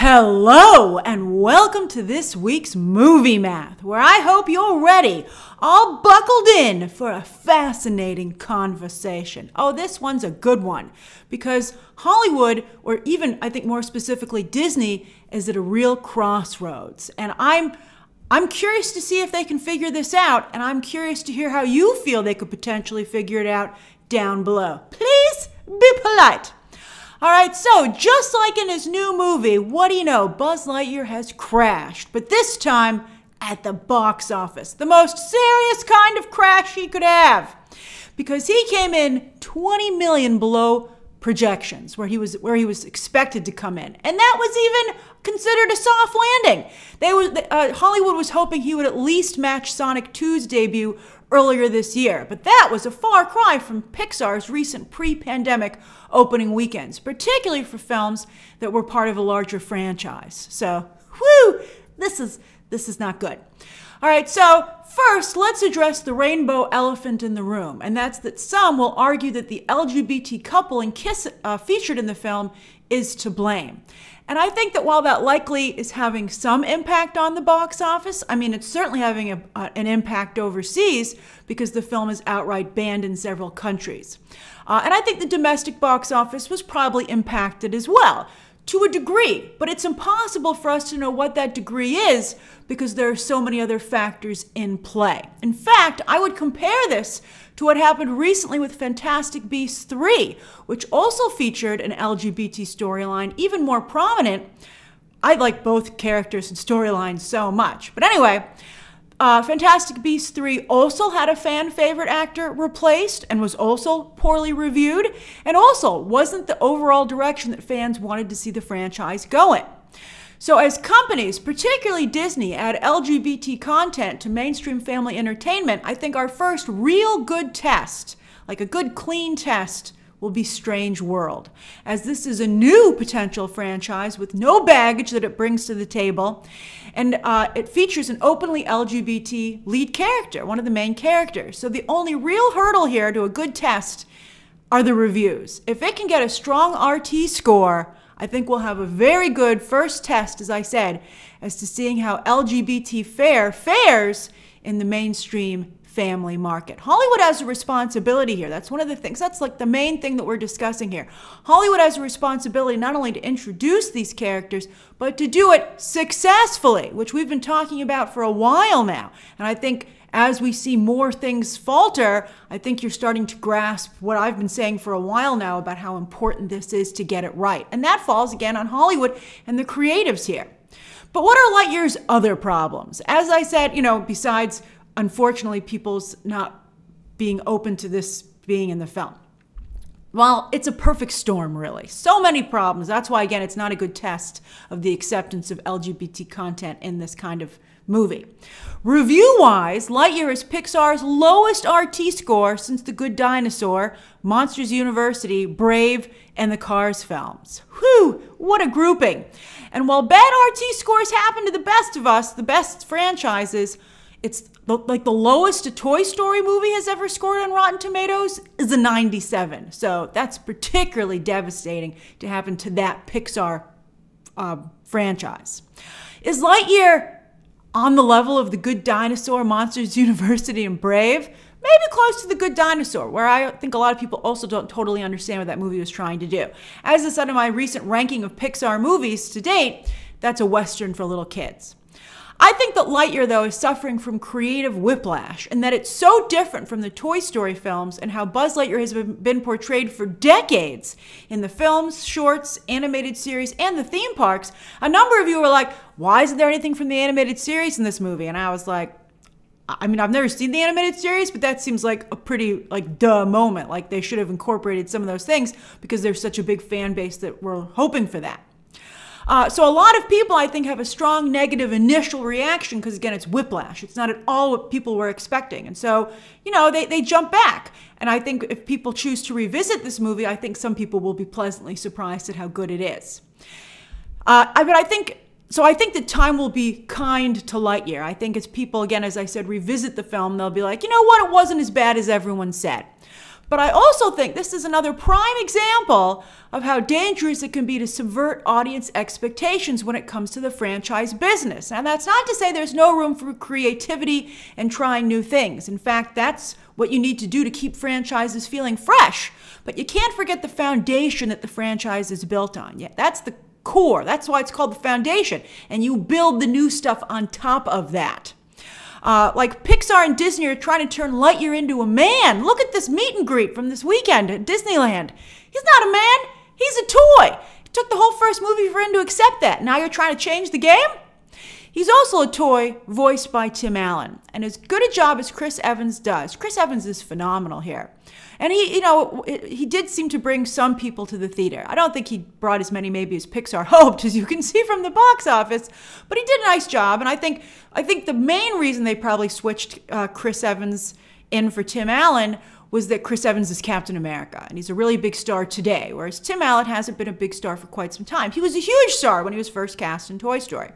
Hello and welcome to this week's Movie Math, where I hope you're ready, all buckled in for a fascinating conversation. Oh, this one's a good one because Hollywood, or even I think more specifically Disney, is at a real crossroads. And I'm curious to see if they can figure this out, and I'm curious to hear how you feel they could potentially figure it out down below. Please be polite. All right, so just like in his new movie, what do you know? Buzz Lightyear has crashed, but this time at the box office. The most serious kind of crash he could have, because he came in 20 million below projections, where he was expected to come in, and that was even considered a soft landing. Hollywood was hoping he would at least match Sonic 2's debut earlier this year, but that was a far cry from Pixar's recent pre-pandemic opening weekends, particularly for films that were part of a larger franchise. So, this is not good. All right, so first, let's address the rainbow elephant in the room, and that's that some will argue that the LGBT couple and kiss featured in the film is to blame. And I think that while that likely is having some impact on the box office, I mean, it's certainly having an impact overseas because the film is outright banned in several countries. And I think the domestic box office was probably impacted as well, to a degree, but it's impossible for us to know what that degree is because there are so many other factors in play. In fact, I would compare this to what happened recently with Fantastic Beasts 3, which also featured an LGBT storyline, even more prominent. I like both characters and storylines so much. But anyway, Fantastic Beasts 3 also had a fan favorite actor replaced and was also poorly reviewed, and also wasn't the overall direction that fans wanted to see the franchise go in. So as companies, particularly Disney, add LGBT content to mainstream family entertainment, I think our first real good test, like a good clean test, will be Strange World, as this is a new potential franchise with no baggage that it brings to the table, and it features an openly LGBT lead character, one of the main characters. So the only real hurdle here to a good test are the reviews. If it can get a strong RT score, I think we'll have a very good first test, as I said, as to seeing how LGBT fares in the mainstream family market. Hollywood has a responsibility here. That's one of the things. That's like the main thing that we're discussing here. Hollywood has a responsibility not only to introduce these characters, but to do it successfully, which we've been talking about for a while now. And I think as we see more things falter, I think you're starting to grasp what I've been saying for a while now about how important this is to get it right. And that falls again on Hollywood and the creatives here. But what are Lightyear's other problems? As I said, besides unfortunately people's not being open to this being in the film. Well, it's a perfect storm, really. So many problems. That's why, again, it's not a good test of the acceptance of LGBT content in this kind of movie. Review-wise, Lightyear is Pixar's lowest RT score since The Good Dinosaur, Monsters University, Brave, and the Cars films. Whew, what a grouping. And while bad RT scores happen to the best of us, the best franchises, it's like the lowest a Toy Story movie has ever scored on Rotten Tomatoes is a 97. So that's particularly devastating to happen to that Pixar franchise. Is Lightyear on the level of The Good Dinosaur, Monsters University, and Brave? Maybe close to The Good Dinosaur, where I think a lot of people also don't totally understand what that movie was trying to do. As I said in my recent ranking of Pixar movies to date, that's a Western for little kids. I think that Lightyear, though, is suffering from creative whiplash, and that it's so different from the Toy Story films and how Buzz Lightyear has been portrayed for decades in the films, shorts, animated series, and the theme parks. A number of you were like, why isn't there anything from the animated series in this movie? And I was like, I mean, I've never seen the animated series, but that seems like a pretty, duh moment. Like, they should have incorporated some of those things because there's such a big fan base that we're hoping for that. So a lot of people, I think, have a strong negative initial reaction because, again, it's whiplash. It's not at all what people were expecting. And so, they jump back. And I think if people choose to revisit this movie, I think some people will be pleasantly surprised at how good it is. I think that time will be kind to Lightyear. I think as people, again, as I said, revisit the film, they'll be like, you know what, it wasn't as bad as everyone said. But I also think this is another prime example of how dangerous it can be to subvert audience expectations when it comes to the franchise business. And that's not to say there's no room for creativity and trying new things. In fact, that's what you need to do to keep franchises feeling fresh. But you can't forget the foundation that the franchise is built on. Yeah, that's the core. That's why it's called the foundation. And you build the new stuff on top of that. Like Pixar and Disney are trying to turn Lightyear into a man. Look at this meet and greet from this weekend at Disneyland. He's not a man. He's a toy. It took the whole first movie for him to accept that. Now you're trying to change the game? He's also a toy voiced by Tim Allen. And as good a job as Chris Evans does, Chris Evans is phenomenal here. And he did seem to bring some people to the theater. I don't think he brought as many maybe as Pixar hoped, as you can see from the box office, but he did a nice job. And I think the main reason they probably switched Chris Evans in for Tim Allen was that Chris Evans is Captain America, and he's a really big star today, whereas Tim Allen hasn't been a big star for quite some time. He was a huge star when he was first cast in Toy Story.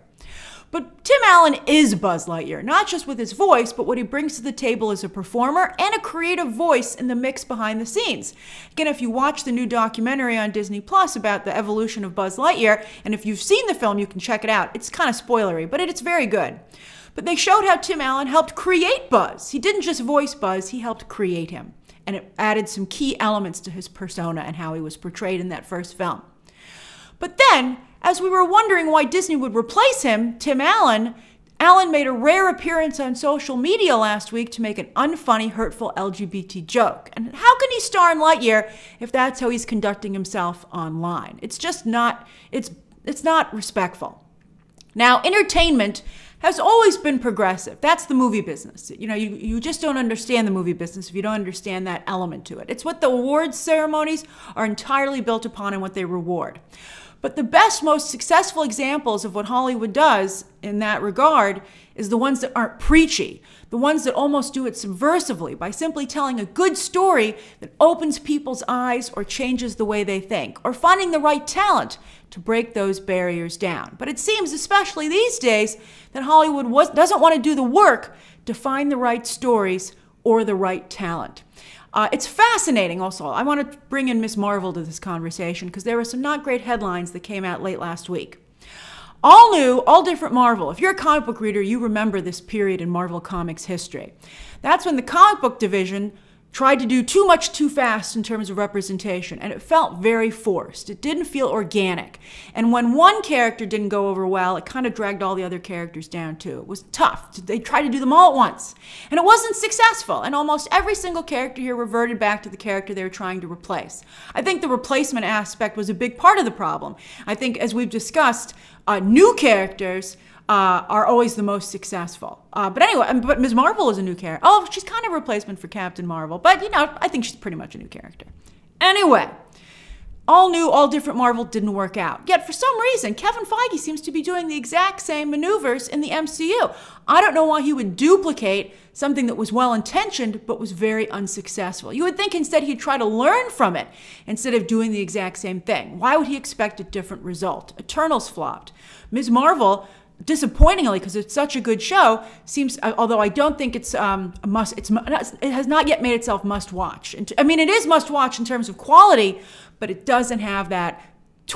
But Tim Allen is Buzz Lightyear, not just with his voice, but what he brings to the table as a performer and a creative voice in the mix behind the scenes. Again, if you watch the new documentary on Disney Plus about the evolution of Buzz Lightyear, and if you've seen the film, you can check it out. It's kind of spoilery, but it's very good. But they showed how Tim Allen helped create Buzz. He didn't just voice Buzz, he helped create him. And it added some key elements to his persona and how he was portrayed in that first film. But then, as we were wondering why Disney would replace him, Tim Allen made a rare appearance on social media last week to make an unfunny, hurtful LGBT joke. And how can he star in Lightyear if that's how he's conducting himself online? It's just not, it's not respectful. Now, entertainment has always been progressive. That's the movie business. You just don't understand the movie business if you don't understand that element to it. It's what the awards ceremonies are entirely built upon and what they reward. But the best, most successful examples of what Hollywood does in that regard is the ones that aren't preachy, the ones that almost do it subversively by simply telling a good story that opens people's eyes or changes the way they think, or finding the right talent to break those barriers down. But it seems, especially these days, that Hollywood doesn't want to do the work to find the right stories or the right talent. It's fascinating also. I want to bring in Ms. Marvel to this conversation because there were some not great headlines that came out late last week. All new, all different Marvel. If you're a comic book reader, you remember this period in Marvel Comics history. That's when the comic book division tried to do too much too fast in terms of representation, and it felt very forced. It didn't feel organic. And when one character didn't go over well, it kind of dragged all the other characters down too. It was tough. They tried to do them all at once, and it wasn't successful. And almost every single character here reverted back to the character they were trying to replace. I think the replacement aspect was a big part of the problem. I think, as we've discussed, new characters are always the most successful. But anyway, but Ms. Marvel is a new character. Oh, she's kind of a replacement for Captain Marvel, but I think she's pretty much a new character. Anyway, all new, all different Marvel didn't work out. Yet for some reason, Kevin Feige seems to be doing the exact same maneuvers in the MCU. I don't know why he would duplicate something that was well-intentioned but was very unsuccessful. You would think instead he'd try to learn from it instead of doing the exact same thing. Why would he expect a different result? Eternals flopped. Ms. Marvel, disappointingly, because it's such a good show, seems, although I don't think it's it has not yet made itself must-watch. I mean, it is must-watch in terms of quality, but it doesn't have that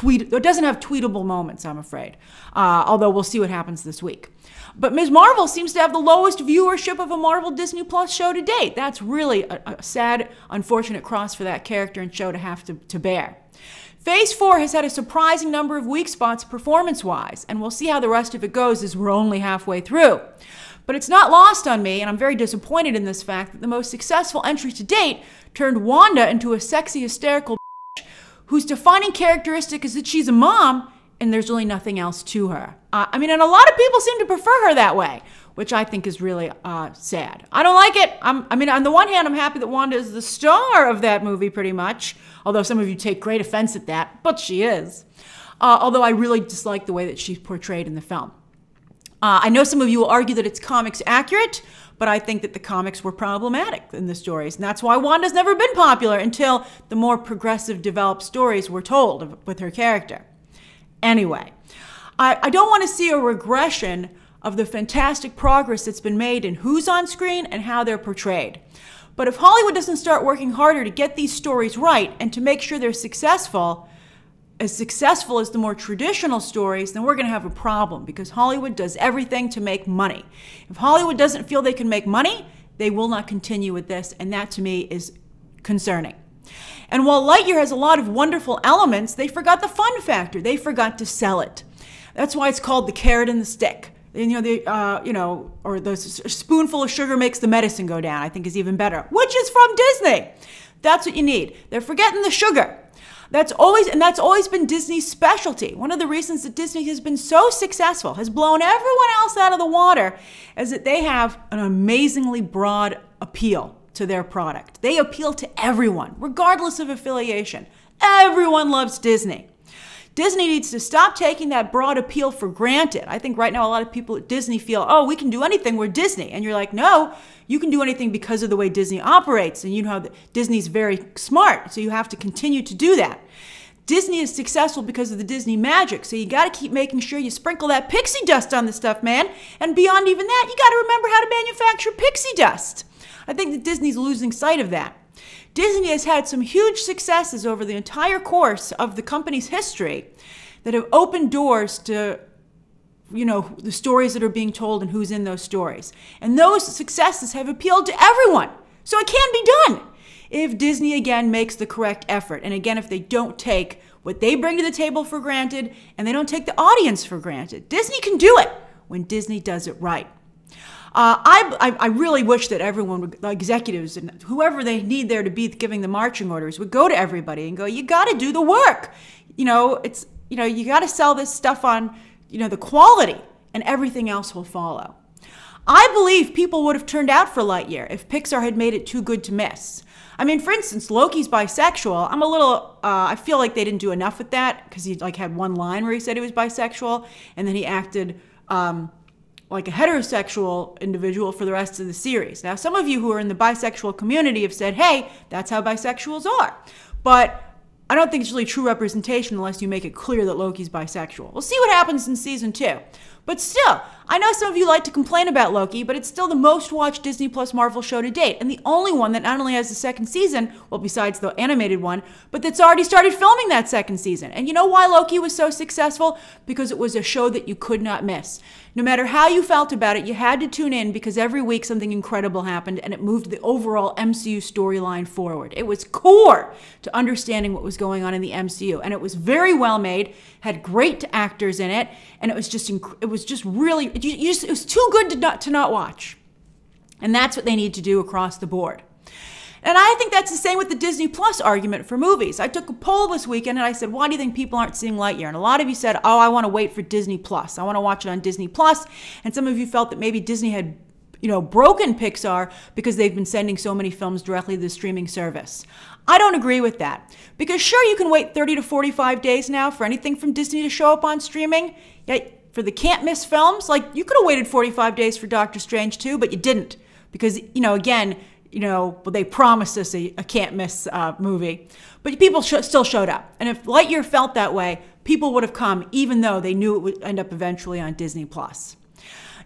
it doesn't have tweetable moments, I'm afraid. Although we'll see what happens this week. But Ms. Marvel seems to have the lowest viewership of a Marvel Disney Plus show to date. That's really a sad, unfortunate cross for that character and show to have to bear. Phase 4 has had a surprising number of weak spots performance-wise, and we'll see how the rest of it goes as we're only halfway through. But it's not lost on me, and I'm very disappointed in this fact, that the most successful entry to date turned Wanda into a sexy, hysterical bitch whose defining characteristic is that she's a mom, and there's really nothing else to her. I mean, and a lot of people seem to prefer her that way, which I think is really sad. I don't like it. I mean, on the one hand, I'm happy that Wanda is the star of that movie pretty much, although some of you take great offense at that, but she is. Although I really dislike the way that she's portrayed in the film. I know some of you will argue that it's comics accurate, but I think that the comics were problematic in the stories, and that's why Wanda's never been popular until the more progressive, developed stories were told with her character. Anyway, I don't want to see a regression of the fantastic progress that's been made in who's on screen and how they're portrayed. But if Hollywood doesn't start working harder to get these stories right and to make sure they're successful as the more traditional stories, then we're going to have a problem, because Hollywood does everything to make money. If Hollywood doesn't feel they can make money, they will not continue with this, and that to me is concerning. And while Lightyear has a lot of wonderful elements, they forgot the fun factor. They forgot to sell it. That's why it's called the carrot and the stick. Or the spoonful of sugar makes the medicine go down, I think is even better, which is from Disney. That's what you need. They're forgetting the sugar. That's always been Disney's specialty. One of the reasons that Disney has been so successful, has blown everyone else out of the water, is that they have an amazingly broad appeal to their product. They appeal to everyone, regardless of affiliation. Everyone loves Disney. Disney needs to stop taking that broad appeal for granted. I think right now a lot of people at Disney feel, oh, we can do anything, we're Disney. And you're like, no, you can do anything because of the way Disney operates. And you know that Disney's very smart, so you have to continue to do that. Disney is successful because of the Disney magic, so you got to keep making sure you sprinkle that pixie dust on the stuff, man. And beyond even that, you got to remember how to manufacture pixie dust. I think that Disney's losing sight of that. Disney has had some huge successes over the entire course of the company's history that have opened doors to, the stories that are being told and who's in those stories. And those successes have appealed to everyone. So it can be done if Disney, again, makes the correct effort. And again, if they don't take what they bring to the table for granted and they don't take the audience for granted. Disney can do it when Disney does it right. I really wish that everyone, executives and whoever they need there to be giving the marching orders, would go to everybody and go, you got to do the work. You got to sell this stuff on, the quality, and everything else will follow. I believe people would have turned out for Lightyear if Pixar had made it too good to miss. I mean, for instance, Loki's bisexual. I feel like they didn't do enough with that, because he had one line where he said he was bisexual, and then he acted like a heterosexual individual for the rest of the series. Now, some of you who are in the bisexual community have said, hey, that's how bisexuals are. But I don't think it's really true representation unless you make it clear that Loki's bisexual. We'll see what happens in season 2. But still, I know some of you like to complain about Loki, but it's still the most watched Disney Plus Marvel show to date, and the only one that not only has the second season, well, besides the animated one, but that's already started filming that second season. And you know why Loki was so successful? Because it was a show that you could not miss. No matter how you felt about it, you had to tune in, because every week something incredible happened, and it moved the overall MCU storyline forward. It was core to understanding what was going on in the MCU, and it was very well made, had great actors in it, and it was just really, it was too good to not watch. And that's what they need to do across the board. And I think that's the same with the Disney Plus argument for movies. I took a poll this weekend and I said, why do you think people aren't seeing Lightyear? And a lot of you said, oh, I want to wait for Disney Plus. I want to watch it on Disney Plus. And some of you felt that maybe Disney had, broken Pixar because they've been sending so many films directly to the streaming service. I don't agree with that. Because sure, you can wait 30 to 45 days now for anything from Disney to show up on streaming. Yet for the can't miss films, like you could have waited 45 days for Doctor Strange 2, but you didn't. Because, again, they promised us a can't miss movie. But people still showed up. And if Lightyear felt that way, people would have come, even though they knew it would end up eventually on Disney Plus.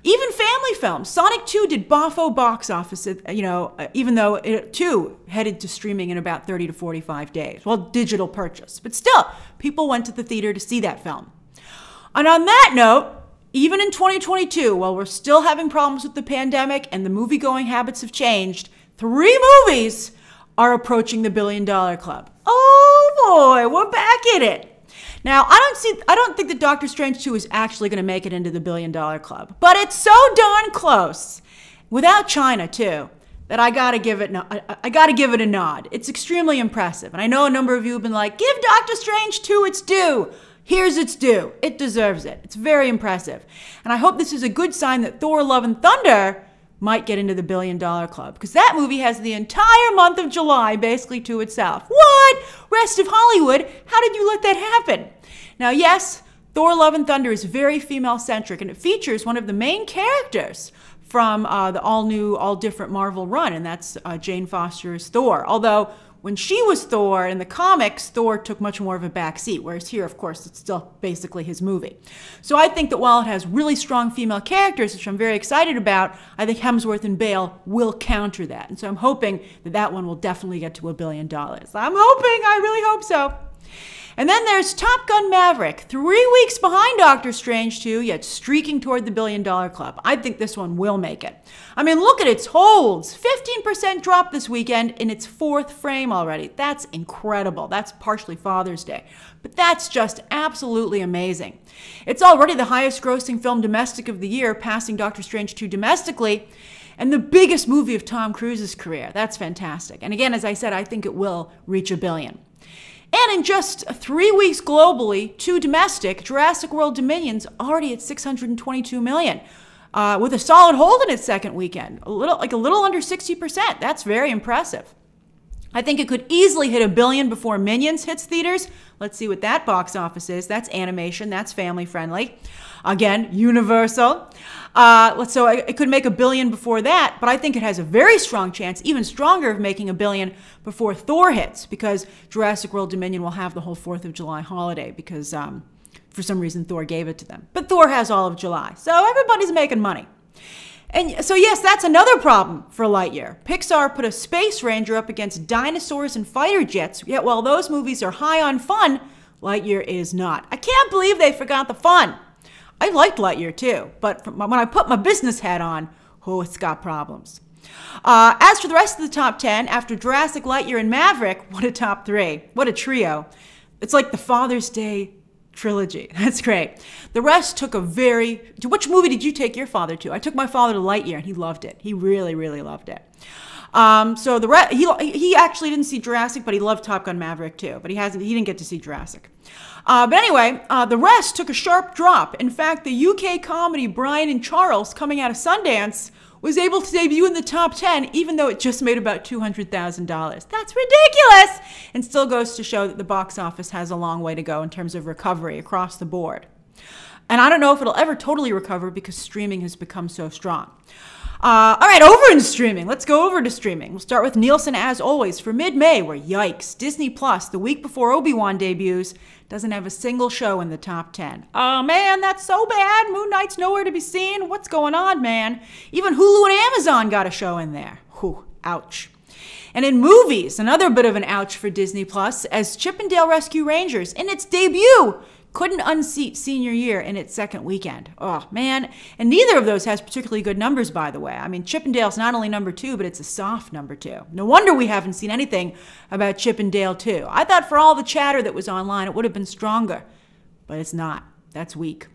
Even family films. Sonic 2 did boffo box office, even though it too headed to streaming in about 30 to 45 days. Well, digital purchase. But still, people went to the theater to see that film. And on that note, even in 2022, while we're still having problems with the pandemic and the movie-going habits have changed, 3 movies are approaching the $1 billion club. Oh boy, we're back in it. Now, I don't think that Doctor Strange 2 is actually going to make it into the $1 billion club, but it's so darn close, without China too, that I gotta give it a nod. It's extremely impressive, and I know a number of you have been like, give Doctor Strange 2 its due. Here's its due. It deserves it. It's very impressive, and I hope this is a good sign that Thor: Love and Thunder might get into the $1 billion club, because that movie has the entire month of July basically to itself. What? Rest of Hollywood, how did you let that happen? Now, yes, Thor: Love and Thunder is very female-centric, and it features one of the main characters from the all-new, all-different Marvel run, and that's Jane Foster as Thor. Although, when she was Thor in the comics, Thor took much more of a back seat, whereas here, of course, it's still basically his movie. So I think that while it has really strong female characters, which I'm very excited about, I think Hemsworth and Bale will counter that. And so I'm hoping that that one will definitely get to $1 billion. I'm hoping, I really hope so. And then there's Top Gun Maverick, 3 weeks behind Doctor Strange 2, yet streaking toward the $1 billion club. I think this one will make it. I mean, look at its holds. 15% drop this weekend in its 4th frame already. That's incredible. That's partially Father's Day. But that's just absolutely amazing. It's already the highest grossing film domestic of the year, passing Doctor Strange 2 domestically, and the biggest movie of Tom Cruise's career. That's fantastic. And again, as I said, I think it will reach $1 billion. And in just 3 weeks globally, 2 domestic, Jurassic World Dominion's already at $622 million, with a solid hold in its second weekend, a little under 60%. That's very impressive. I think it could easily hit $1 billion before Minions hits theaters. Let's see what that box office is. That's animation. That's family friendly. Again, Universal. So it could make $1 billion before that, but I think it has a very strong chance, even stronger, of making $1 billion before Thor hits, because Jurassic World Dominion will have the whole 4th of July holiday because for some reason Thor gave it to them. But Thor has all of July, so everybody's making money. And so yes, that's another problem for Lightyear. Pixar put a Space Ranger up against dinosaurs and fighter jets, yet while those movies are high on fun, Lightyear is not. I can't believe they forgot the fun. I liked Lightyear too, but when I put my business hat on, oh, it's got problems. As for the rest of the top 10, after Jurassic, Lightyear, and Maverick, what a top 3. What a trio. It's like the Father's Day trilogy. That's great. The rest took which movie did you take your father to? I took my father to Lightyear, and he loved it. He really, really loved it. So he actually didn't see Jurassic, but he loved Top Gun Maverick too. But he didn't get to see Jurassic. But anyway, the rest took a sharp drop. In fact, the UK comedy Brian and Charles, coming out of Sundance, was able to debut in the top 10, even though it just made about $200,000. That's ridiculous! And still goes to show that the box office has a long way to go in terms of recovery across the board. And I don't know if it'll ever totally recover because streaming has become so strong. All right, over in streaming. Let's go over to streaming. We'll start with Nielsen, as always, for mid-May, where, yikes, Disney Plus, the week before Obi-Wan debuts, doesn't have a single show in the top 10. Oh, man, that's so bad. Moon Knight's nowhere to be seen. What's going on, man? Even Hulu and Amazon got a show in there. Whew, ouch. And in movies, another bit of an ouch for Disney Plus, as Chip 'n Dale Rescue Rangers, in its debut, couldn't unseat senior year in its second weekend. Oh, man. And neither of those has particularly good numbers, by the way. I mean, Chip 'n Dale's not only number 2, but it's a soft number 2. No wonder we haven't seen anything about Chip 'n Dale 2. I thought for all the chatter that was online, it would have been stronger. But it's not. That's weak.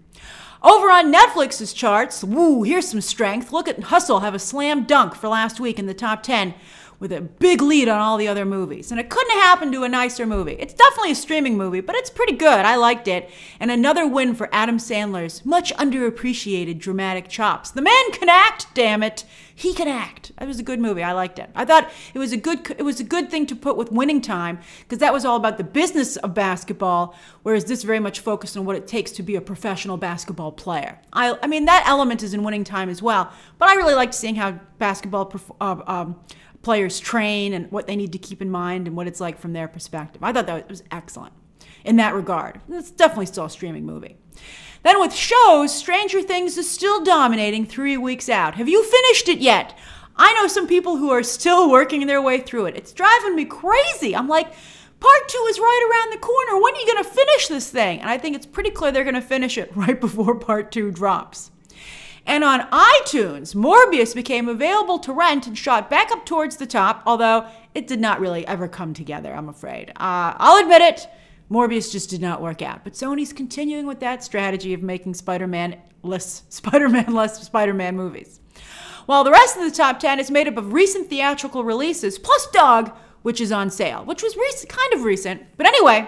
Over on Netflix's charts, woo, here's some strength. Look at Hustle have a slam dunk for last week in the top 10, with a big lead on all the other movies. And it couldn't have happened to a nicer movie. It's definitely a streaming movie, but it's pretty good. I liked it. And another win for Adam Sandler's much underappreciated dramatic chops. The man can act, damn it. He can act. It was a good movie. I liked it. I thought it was a good thing to put with Winning Time, because that was all about the business of basketball, whereas this very much focused on what it takes to be a professional basketball player. I mean, that element is in Winning Time as well, but I really liked seeing how basketball players train and what they need to keep in mind and what it's like from their perspective. I thought that was excellent in that regard. It's definitely still a streaming movie. Then with shows, Stranger Things is still dominating 3 weeks out. Have you finished it yet? I know some people who are still working their way through it. It's driving me crazy. I'm like, part 2 is right around the corner. When are you going to finish this thing? And I think it's pretty clear they're going to finish it right before part 2 drops. And on iTunes, Morbius became available to rent and shot back up towards the top, although it did not really ever come together, I'm afraid. I'll admit it, Morbius just did not work out. But Sony's continuing with that strategy of making Spider-Man-less Spider-Man movies. While the rest of the top 10 is made up of recent theatrical releases, plus Dog, which is on sale, which was kind of recent. But anyway,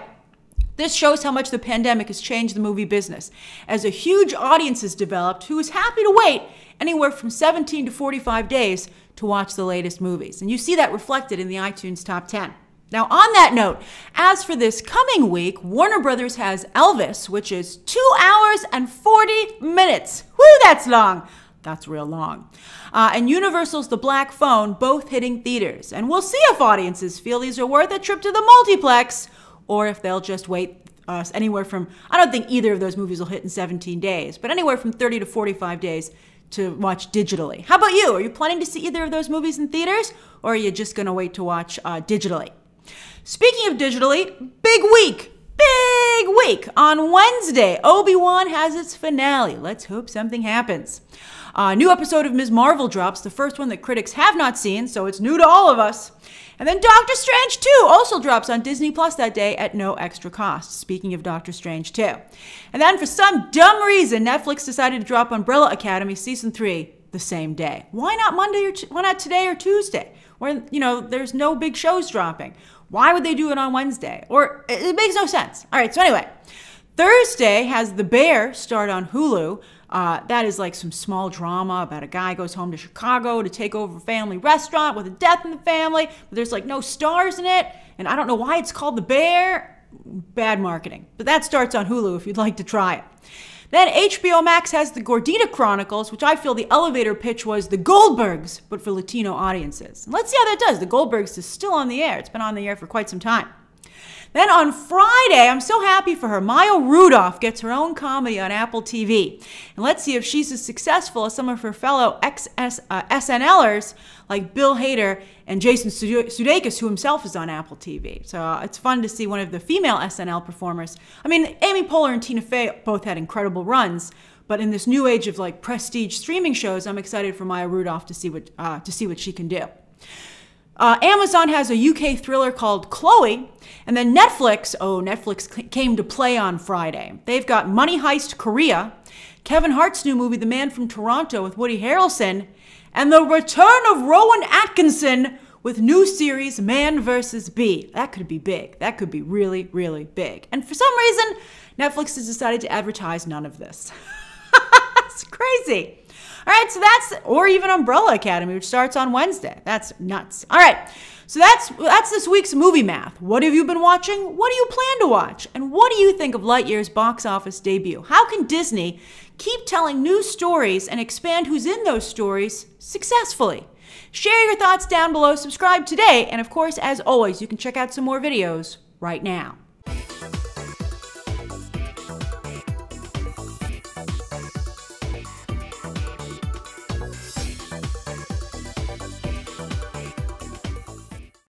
this shows how much the pandemic has changed the movie business, as a huge audience has developed who is happy to wait anywhere from 17 to 45 days to watch the latest movies. And you see that reflected in the iTunes top 10. Now, on that note, as for this coming week, Warner Brothers has Elvis, which is 2 hours and 40 minutes. Whew, that's long. That's real long. And Universal's The Black Phone, both hitting theaters. And we'll see if audiences feel these are worth a trip to the multiplex, or if they'll just wait anywhere from, I don't think either of those movies will hit in 17 days, but anywhere from 30 to 45 days to watch digitally. How about you? Are you planning to see either of those movies in theaters, or are you just going to wait to watch digitally? Speaking of digitally, big week. Big week. On Wednesday, Obi-Wan has its finale. Let's hope something happens. A new episode of Ms. Marvel drops, the first one that critics have not seen, so it's new to all of us. And then Doctor Strange 2 also drops on Disney Plus that day at no extra cost. Speaking of Doctor Strange 2. And then for some dumb reason, Netflix decided to drop Umbrella Academy Season 3 the same day. Why not Monday why not today or Tuesday? When, there's no big shows dropping. Why would they do it on Wednesday? Or it makes no sense. All right, so anyway, Thursday has The Bear start on Hulu. That is like some small drama about a guy goes home to Chicago to take over a family restaurant with a death in the family. But there's like no stars in it. And I don't know why it's called The Bear. Bad marketing. But that starts on Hulu if you'd like to try it. Then HBO Max has The Gordita Chronicles, which I feel the elevator pitch was The Goldbergs, but for Latino audiences. And let's see how that does. The Goldbergs is still on the air. It's been on the air for quite some time. Then on Friday, I'm so happy for her, Maya Rudolph gets her own comedy on Apple TV. And let's see if she's as successful as some of her fellow SNLers like Bill Hader and Jason Sudeikis, who himself is on Apple TV. So it's fun to see one of the female SNL performers. I mean, Amy Poehler and Tina Fey both had incredible runs, but in this new age of like prestige streaming shows, I'm excited for Maya Rudolph to see what she can do. Amazon has a UK thriller called Chloe, and then Netflix came to play on Friday. They've got Money Heist Korea, Kevin Hart's new movie The Man from Toronto with Woody Harrelson, and the return of Rowan Atkinson with new series Man vs. Bee. That could be big. That could be really, really big. And for some reason, Netflix has decided to advertise none of this. It's crazy. All right, so or even Umbrella Academy, which starts on Wednesday. That's nuts. All right, so that's this week's movie math. What have you been watching? What do you plan to watch? And what do you think of Lightyear's box office debut? How can Disney keep telling new stories and expand who's in those stories successfully? Share your thoughts down below, subscribe today, and of course, as always, you can check out some more videos right now.